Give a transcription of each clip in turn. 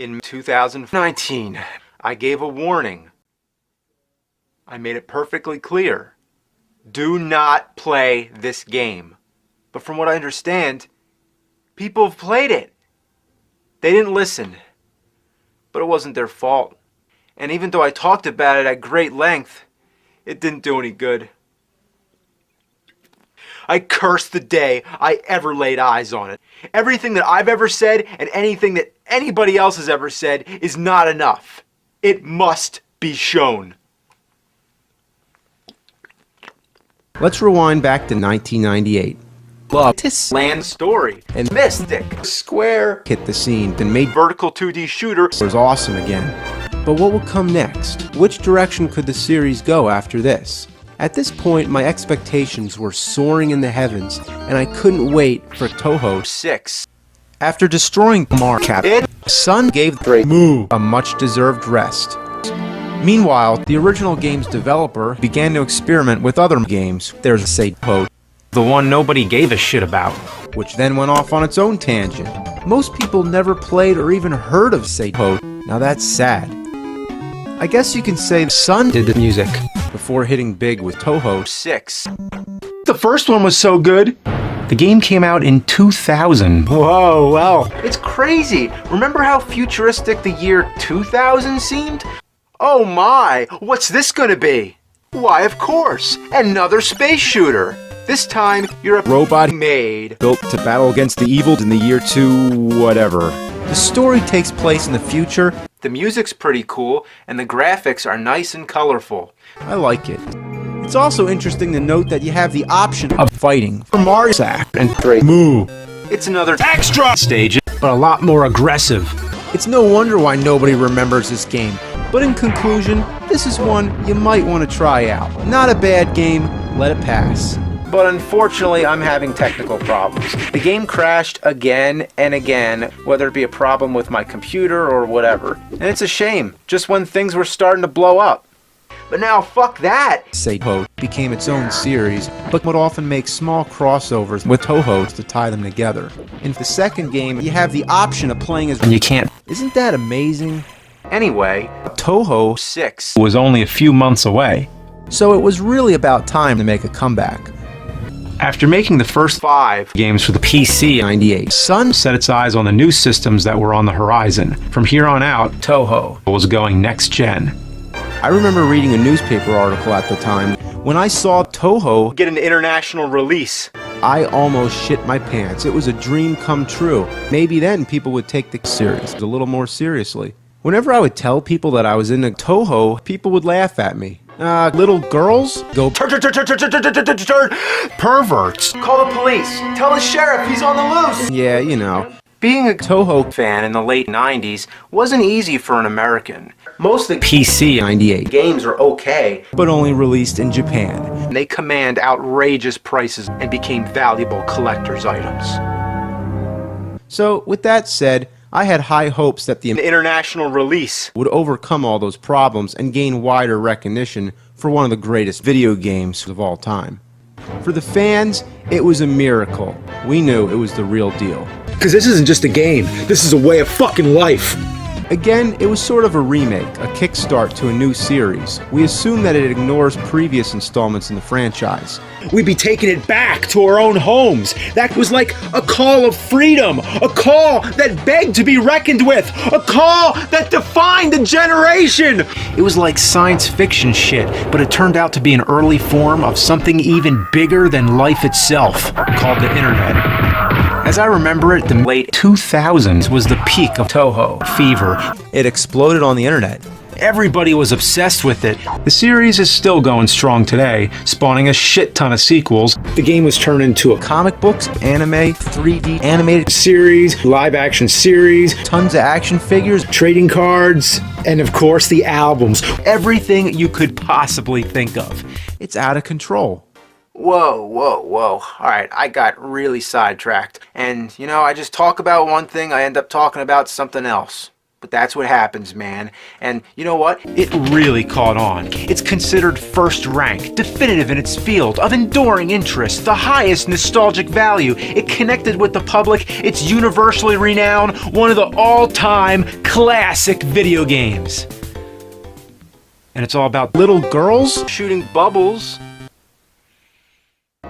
In 2019, I gave a warning. I made it perfectly clear. Do not play this game. But from what I understand, people have played it. They didn't listen. But it wasn't their fault. And even though I talked about it at great length, it didn't do any good. I curse the day I ever laid eyes on it. Everything that I've ever said and anything that anybody else has ever said is not enough. It must be shown. Let's rewind back to 1998. This land story and Mystic Square hit the scene and made vertical 2D shooter was awesome again. But what will come next? Which direction could the series go after this? At this point, my expectations were soaring in the heavens, and I couldn't wait for Touhou 6. After destroying Marcap, Sun gave Moo a much-deserved rest. Meanwhile, the original game's developer began to experiment with other games. There's Seihou, the one nobody gave a shit about, which then went off on its own tangent. Most people never played or even heard of Seihou. Now that's sad. I guess you can say Sun did the music before hitting big with Touhou 6. The first one was so good. The game came out in 2000. Whoa, well, it's crazy. Remember how futuristic the year 2000 seemed? Oh my, what's this gonna be? Why, of course, another space shooter. This time, you're a robot maid built to battle against the evil in the year 2 whatever. The story takes place in the future. The music's pretty cool, and the graphics are nice and colorful. I like it. It's also interesting to note that you have the option of fighting for Marsak and Moo. It's another extra stage, but a lot more aggressive. It's no wonder why nobody remembers this game. But in conclusion, this is one you might want to try out. Not a bad game, let it pass. But unfortunately, I'm having technical problems. The game crashed again and again, whether it be a problem with my computer or whatever. And it's a shame, just when things were starting to blow up. But now, fuck that! Seihou became its own series, but would often make small crossovers with Touhou to tie them together. In the second game, you have the option of playing as... And you can't... Isn't that amazing? Anyway, Touhou 6 was only a few months away. So it was really about time to make a comeback. After making the first 5 games for the PC in 98, Sun set its eyes on the new systems that were on the horizon. From here on out, Touhou was going next gen. I remember reading a newspaper article at the time. When I saw Touhou get an international release, I almost shit my pants. It was a dream come true. Maybe then people would take the series a little more seriously. Whenever I would tell people that I was into Touhou, people would laugh at me. Little girls go perverts. Call the police. Tell the sheriff he's on the loose. Yeah, you know. Being a Touhou fan in the late 90s wasn't easy for an American. Most of the PC 98 games are okay, but only released in Japan. They command outrageous prices and became valuable collector's items. So, with that said, I had high hopes that the international release would overcome all those problems and gain wider recognition for one of the greatest video games of all time. For the fans, it was a miracle. We knew it was the real deal. Because this isn't just a game, this is a way of fucking life. Again, it was sort of a remake, a kickstart to a new series. We assume that it ignores previous installments in the franchise. We'd be taking it back to our own homes. That was like a call of freedom, a call that begged to be reckoned with, a call that defined a generation. It was like science fiction shit, but it turned out to be an early form of something even bigger than life itself, called the internet. As I remember it, the late 2000s was the peak of Touhou fever. It exploded on the internet. Everybody was obsessed with it. The series is still going strong today, spawning a shit ton of sequels. The game was turned into a comic books, anime, 3D animated series, live action series, tons of action figures, trading cards, and of course the albums. Everything you could possibly think of. It's out of control. Whoa, whoa, whoa. Alright, I got really sidetracked. And, you know, I just talk about one thing, I end up talking about something else. But that's what happens, man. And you know what? It really caught on. It's considered first rank, definitive in its field, of enduring interest, the highest nostalgic value. It connected with the public. It's universally renowned, one of the all-time classic video games. And it's all about little girls shooting bubbles.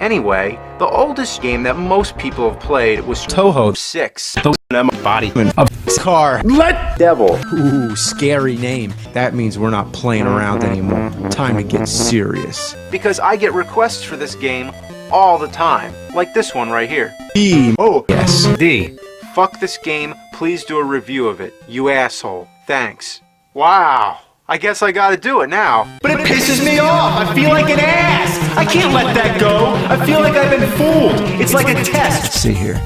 Anyway, the oldest game that most people have played was Touhou 6. The embodiment of Scarlet Devil. Ooh, scary name. That means we're not playing around anymore. Time to get serious. Because I get requests for this game all the time. Like this one right here. E. Oh, Yes. D. Fuck this game. Please do a review of it. You asshole. Thanks. Wow. I guess I gotta do it now. But it pisses me off. I feel like an ass. I can't let that go. I feel like I've been fooled. It's like a test. Let's see here.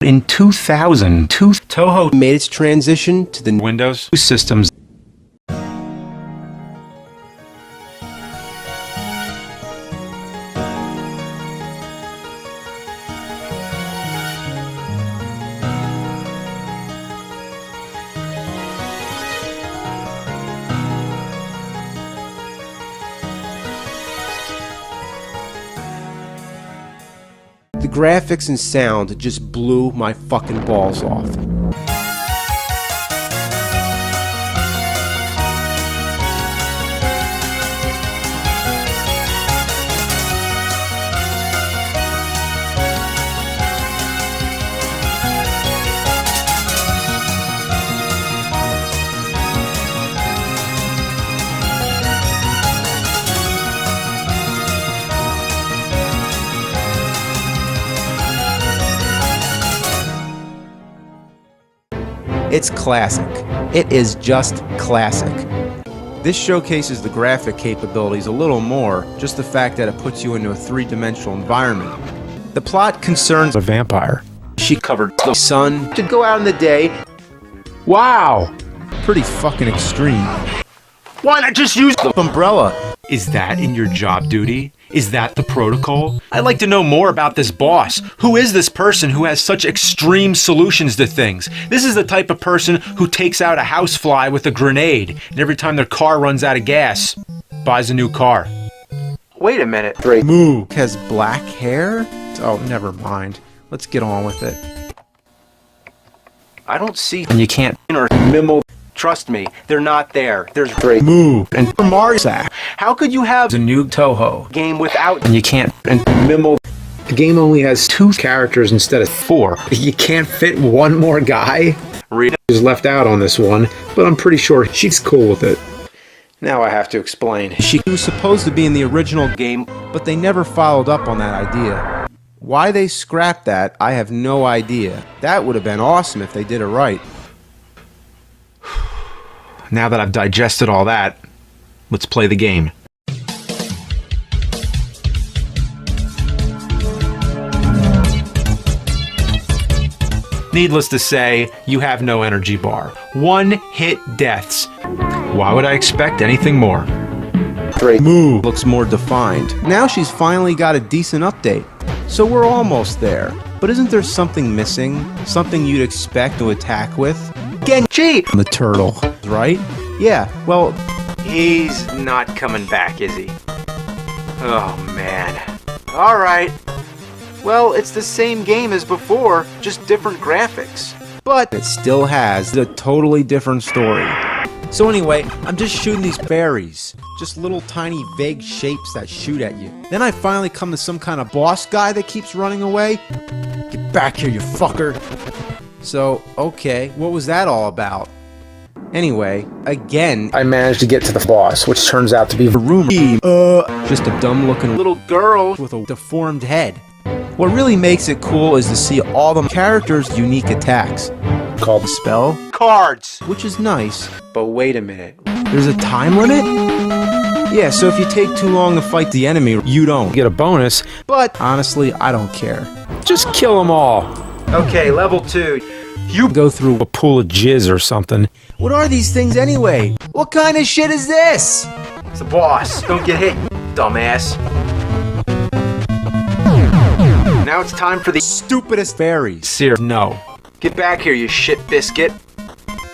In 2002, Touhou Made its transition to the Windows systems. The graphics and sound just blew my fucking balls off. It's classic. It is just classic. This showcases the graphic capabilities a little more, just the fact that it puts you into a three-dimensional environment. The plot concerns a vampire. She covered the sun to go out in the day. Wow! Pretty fucking extreme. Why not just use The umbrella. Is that in your job duty? Is that the protocol? I'd like to know more about this boss. Who is this person who has such extreme solutions to things? This is the type of person who takes out a housefly with a grenade, and every time their car runs out of gas, buys a new car. Wait a minute. Moo has black hair? Oh, never mind. Let's get on with it. I don't see, and you can't or mimo. Trust me, they're not there. There's Moo and Marsa. How could you have a new Touhou game without and you can't and mimo? The game only has 2 characters instead of 4. You can't fit one more guy? Rita Is left out on this one, but I'm pretty sure she's cool with it. Now I have to explain. She was supposed to be in the original Game. but they never followed up on that idea. Why they scrapped that, I have no idea. That would have been awesome if they did it right. Now that I've digested all that, let's play the game. Needless to say, you have no energy bar. One-hit deaths. Why would I expect anything more? Moo looks more defined. Now she's finally got a decent update. So we're almost there. But isn't there something missing? Something you'd expect to attack with? Genji! The turtle, right? Yeah, well, He's not coming back, is he? Oh, man. Alright. Well, it's the same game as before, just different graphics. but it still has a totally different story. So anyway, I'm just shooting these fairies. Just little tiny vague shapes that shoot at you. Then I finally come to some kind of boss guy that keeps running away. Get back here, you fucker. So, okay, what was that all about? Anyway, again, I managed to get to the boss, which turns out to be Varumi. Just a dumb-looking little girl with a deformed head. What really makes it cool is to see all the characters' unique attacks. called The spell, Cards! which is nice. But wait a minute. There's a time limit? Yeah, so if you take too long to fight the enemy, you don't get a bonus. But honestly, I don't care. Just kill them all. Okay, level 2. You go through. A pool of jizz or something. What are these things anyway? What kind of shit is this? It's the boss. Don't get hit, dumbass. Now it's time for the Stupidest fairies. Seer. No. Get back here, you shit biscuit.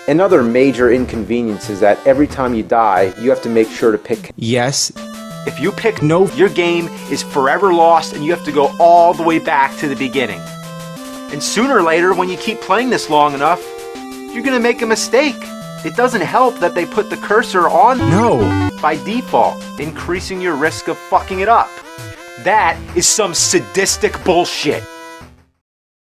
Another major inconvenience is that every time you die, you have to make sure to pick yes. If you pick no, your game is forever lost and you have to go all the way back to the beginning. And sooner or later, when you keep playing this long enough, you're gonna make a mistake. It doesn't help that they put the cursor on No. by default, increasing your risk of fucking it up. That is some sadistic bullshit.